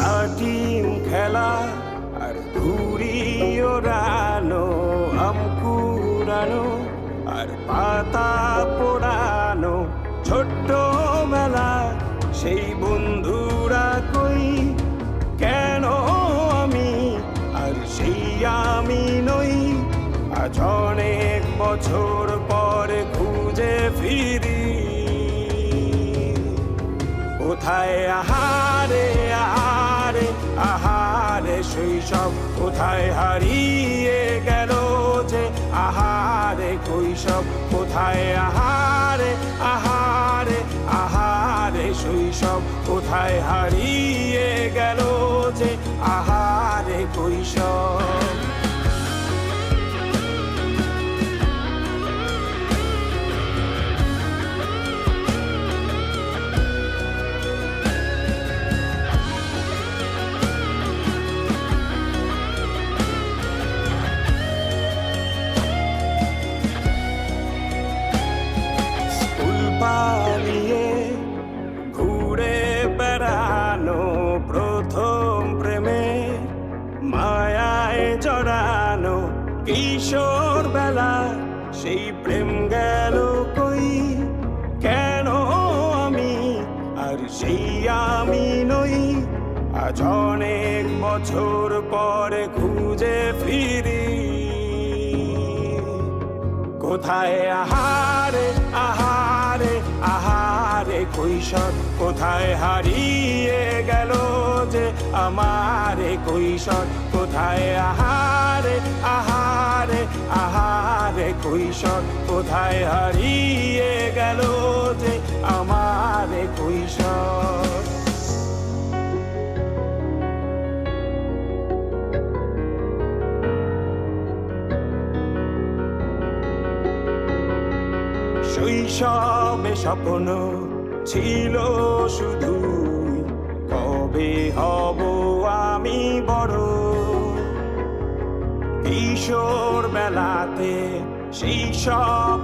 লাটিম খেলা আর ঘুড়ি ওড়ানো, আম কুড়ানো আর পাতা পোড়ানো, ছোট্ট মেলা সেই বন্ধুরা কই, কেন আমি আর সেই আমি নই। আজ অনেক বছর পরে খুঁজে ফিরি, কোথায় আহারে আহারে আহারে শৈশব, কোথায় হারিয়ে গেল যে আহারে কৈশব, কোথায় আহারে আহারে আহারে শৈশব, কোথায় হারিয়ে গেল যে আহারে কৈশব। পালিয়ে ঘুরে বেড়ানো, প্রথম প্রেমে মায়ায় জড়ানো, কিশোর বেলা সেই প্রেম গেল কই, কেন আমি আর সেই আমি নই। আজ অনেক বছর পরে খুঁজে ফিরি, কোথায় আহারে আহারে আহারে কৈশোর, কোথায় হারিয়ে গেল যে আমারে কৈশোর, কোথায় আহারে আহারে আহারে কৈশোর, কোথায় হারিয়ে গেল যে আমারে কৈশোর। শৈশবে স্বপ্ন ছিল শুধু, কবে হব আমি বড়। কিশোর বেলাতে সেই সব